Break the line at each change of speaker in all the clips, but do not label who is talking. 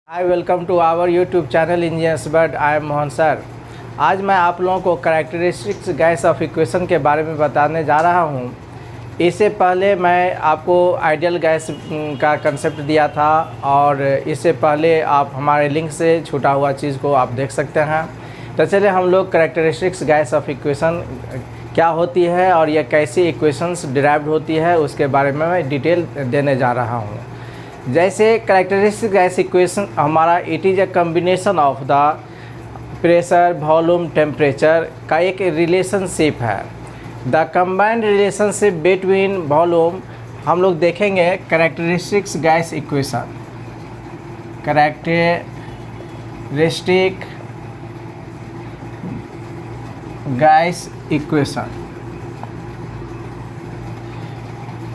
Hi welcome to our YouTube channel engineers but I am Mohan sir. आज मैं आप लोगों को कैरेक्टरिस्टिक्स गैस ऑफ इक्वेशन के बारे में बताने जा रहा हूँ। इससे पहले मैं आपको आइडियल गैस का कंसेप्ट दिया था और इससे पहले आप हमारे लिंक से छूटा हुआ चीज़ को आप देख सकते हैं। तो चलिए हम लोग कैरेक्टरिस्टिक्स गैस ऑफ इक्वेशन क्या होती है और यह कैसी इक्वेशंस डिराइव्ड होती है उसके बारे में मैं डिटेल देने जा रहा हूँ। जैसे कैरेक्टरिस्टिक गैस इक्वेशन हमारा it is a combination of the pressure volume temperature का एक रिलेशनशिप है। The combined relationship between volume हम लोग देखेंगे characteristics gas equation. Characteristic gas equation,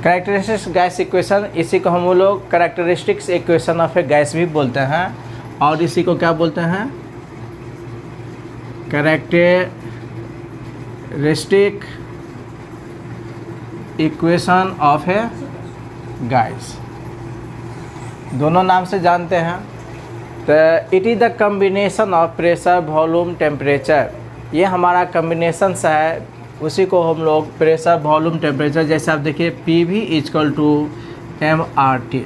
characteristics gas equation, इसी को हम लोग characteristics equation of A gas भी बोलते हैं और इसी को क्या बोलते हैं, characteristic equation of A gas, दोनों नाम से जानते हैं। तो it is the combination of pressure volume temperature, ये हमारा कम्बिनेशन है, उसी को हम लोग प्रेशर वॉल्यूम टेम्परेचर, जैसे आप देखिए P V equal to M R T.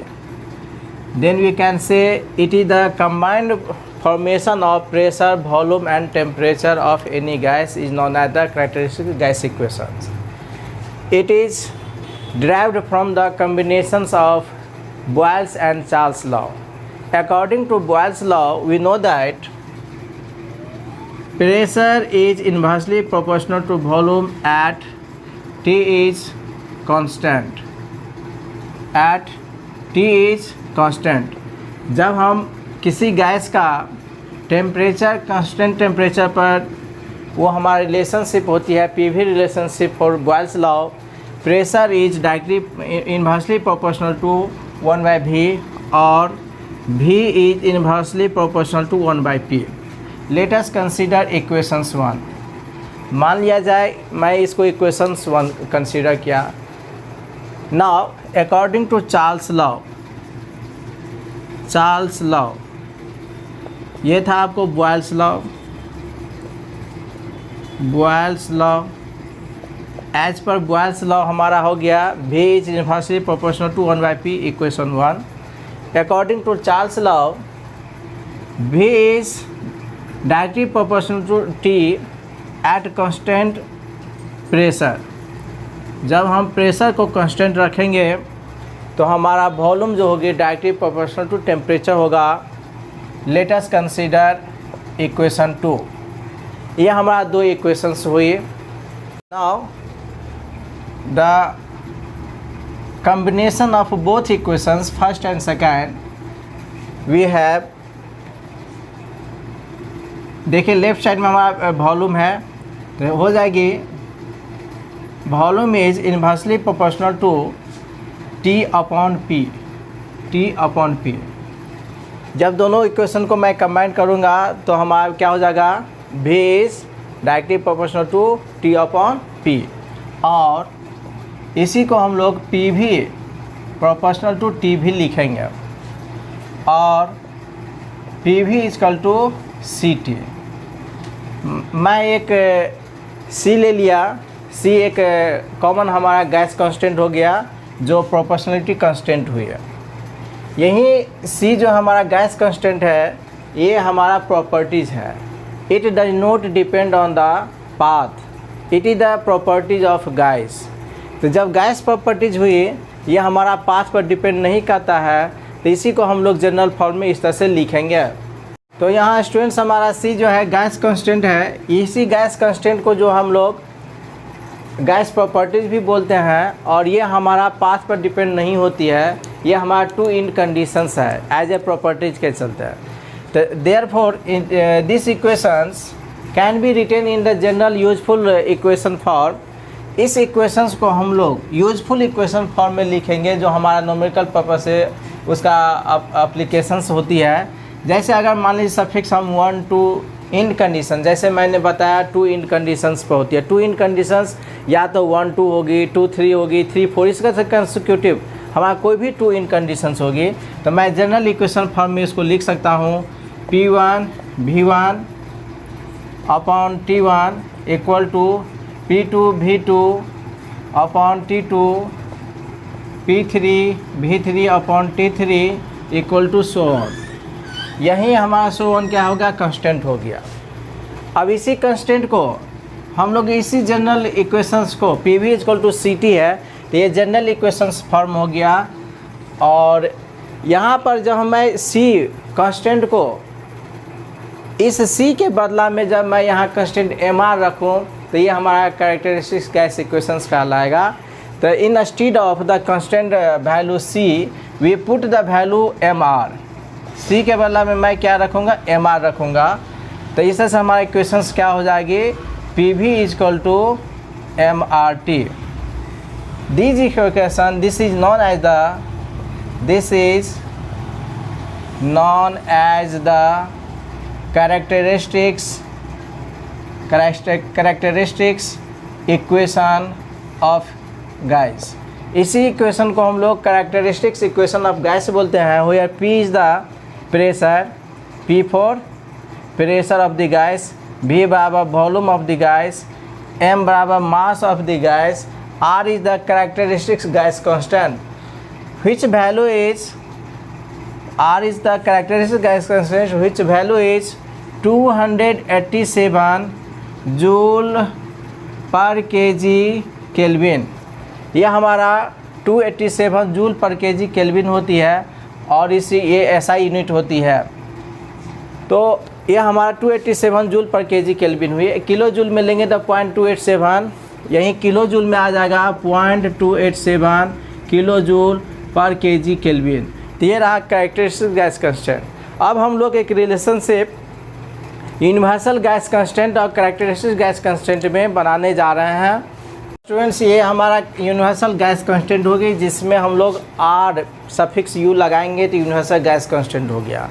Then we can say it is the combined formation of pressure volume and temperature of any gas is known as the characteristic gas equations. It is derived from the combinations of Boyle's and Charles law. According to Boyle's law, we know that pressure is inversely proportional to volume at T is constant. At T is constant. जब हम किसी gas का temperature constant temperature पर, वो हमारी relationship होती है PV relationship for Boyle's law, pressure is directly inversely proportional to 1/v और v is inversely proportional to 1/p। Let us consider equations 1। मान लिया जाए मैं इसको इक्वेशंस 1 कंसीडर किया। Now according to Charles law, ये था आपको बॉयल्स लॉ। एज पर बॉयल्स लॉ हमारा हो गया v is inversely proportional to 1/p, equation 1। According to Charles law v is directly proportional to t at constant pressure. जब हम प्रेशर को कांस्टेंट रखेंगे तो हमारा वॉल्यूम जो होगी डायरेक्टली प्रोपोर्शनल टू टेम्परेचर होगा। Late us consider equation 2। ये हमारा दो इक्वेशंस हुई। Now the combination of both equations first and second we have, देखिए लेफ्ट साइड में हमारा वॉल्यूम है तो हो जाएगी volume is inversely proportional to T upon P। जब दोनों इक्वेशन को मैं कंबाइन करूँगा तो हमारा क्या हो जाएगा, V is directly proportional to T upon P और इसी को हम लोग P भी प्रोपोर्शनल टू T भी लिखेंगे और P भी इक्वल टू CT। मैं एक C ले लिया, C एक कॉमन हमारा गैस कांस्टेंट हो गया जो प्रोपोर्शनलिटी कांस्टेंट हुई है। यही C जो हमारा गैस कांस्टेंट है ये हमारा प्रॉपर्टीज़ है। It does not depend on the path, it is the properties of gas. तो जब गैस प्रॉपर्टीज हुई ये हमारा पाथ पर डिपेंड नहीं करता है, तो इसी को हम लोग जनरल फॉर्म में इस तरह से लिखेंगे। तो यहाँ स्टूडेंट्स हमारा C जो है गैस कांस्टेंट है, इसी गैस कांस्टेंट को जो हम लोग गैस प्रॉपर्टीज भी बोलते हैं और ये हमारा पाथ पर डिपेंड नहीं होती है, ये हमारा टू इन कंडीशंस है एज ए प्रॉपर्टीज के चलते हैं। तो therefore this equations can be written in the general useful equation form. इस इक्वेशंस को हम लोग यूजफुल इक्वेशन फॉर्म में लिखेंगे जो हमारा न्यूमेरिकल पर्पस से उसका एप्लीकेशंस होती है। जैसे अगर मान लीजिए सफिक्स हम 1 2 इन कंडीशन, जैसे मैंने बताया 2 इन कंडीशंस पर होती है। 2 इन कंडीशंस या तो 1 2 होगी, 2 3 होगी, 3 4, इसका कंसेक्यूटिव हमारा कोई भी टू इन कंडीशंस होगी, तो मैं जनरल इक्वेशन फॉर्म में इसको लिख सकता हूँ P1 V1 upon T1 equal to P2 V2 upon T2 P3 V3 upon T3 equal to so on. यही हमारा सो ऑन क्या होगा, कांस्टेंट हो गया। अब इसी कांस्टेंट को हम लोग इसी जनरल इक्वेशंस को PV इक्वल टू CT है, तो ये जनरल इक्वेशंस फॉर्म हो गया। और यहाँ पर जब मैं C कांस्टेंट को इस C के बदला में जब मैं यहाँ कांस्टेंट MR रखूँ तो ये हमारा कैरेक्टरिस्टिक्स गैस इक्वेशंस कहलाएगा। तो instead of the constant value C we put the value MR। C के बदला में मैं क्या रखूँगा, MR रखूँगा। तो इससे हमारा इक्वेशंस क्या हो जाएगी, PV equal to MRT। This equation this is known as the characteristics equation of gas. इसी इक्वेशन को हम लोग कैरेक्टरिस्टिक्स इक्वेशन ऑफ गैस बोलते हैं। Where P is the pressure, P for pressure of the gas, V बराबर volume of the gas, M बराबर mass of the gas, R is the characteristics gas constant which value is R is the characteristic gas constant which value is 287 joule पर KG kelvin. यह हमारा 287 joule पर KG kelvin होती है और इसी ये SI यूनिट होती है। तो यह हमारा 287 जूल पर केजी केल्विन हुई। किलो जूल में लेंगे तो 0.287, यहीं किलो जूल में आ जाएगा 0.287 किलो जूल पर केजी केल्विन। तो ये रहा कैरेक्टरिस्टिक गैस कांस्टेंट। अब हम लोग एक रिलेशनशिप यूनिवर्सल गैस कांस्टेंट और कैरेक्टरिस्टिक गैस कांस्टेंट में बनाने जा रहे हैं। स्टूडेंट्स, ये हमारा यूनिवर्सल गैस कांस्टेंट होगी जिसमें हम लोग R सफिक्स U लगाएंगे तो यूनिवर्सल गैस कांस्टेंट हो गया।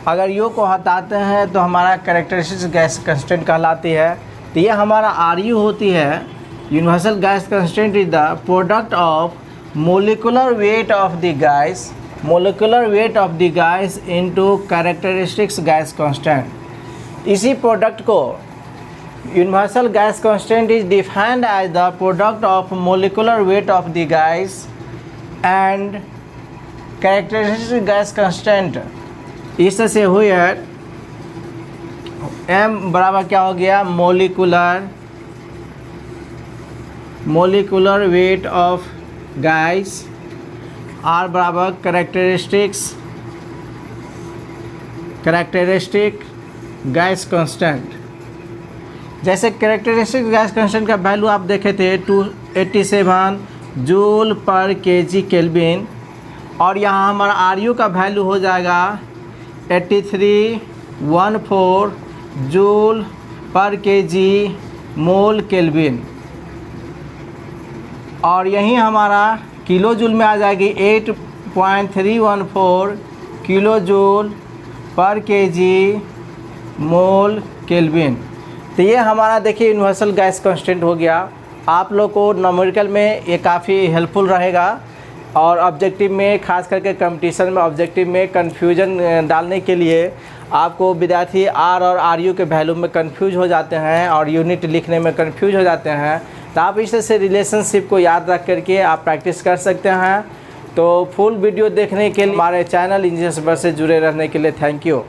अगर U को हटाते हैं तो हमारा कैरेक्टरिस्टिक गैस कांस्टेंट कहलाती है। तो ये हमारा RU होती है। Universal gas constant is the product of molecular weight of the gas into characteristics gas constant. इसी प्रोडक्ट को universal gas constant is defined as the product of molecular weight of the gas and characteristic gas constant. इससे हुई है M बराबर क्या हो गया, molecular weight of gas, R बराबर कैरेक्टरिस्टिक गैस कांस्टेंट। जैसे कैरेक्टरिस्टिक गैस कांस्टेंट का वैल्यू आप देखे थे 287 जूल पर केजी केल्विन, और यहाँ हमारा RU का वैल्यू हो जाएगा 8314 जूल पर केजी मोल केल्विन। और यहीं हमारा किलो जूल में आ जाएगी 8.314 किलो जूल पर केजी मोल केल्विन। तो ये हमारा देखिए यूनिवर्सल गैस कांस्टेंट हो गया। आप लोग को न्यूमेरिकल में ये काफ़ी हेल्पफुल रहेगा और ऑब्जेक्टिव में, खास करके कंपटीशन में ऑब्जेक्टिव में कन्फ्यूजन डालने के लिए आपको विद्यार्थी R और RU के वैल्यू में कंफ्यूज हो जाते हैं और यूनिट लिखने में कंफ्यूज हो जाते हैं। तो आप इससे रिलेशनशिप को याद रख करके आप प्रैक्टिस कर सकते हैं। तो फुल वीडियो देखने के लिए हमारे चैनल इंजीनियर्स वर्ल्ड से जुड़े रहने के लिए थैंक यू।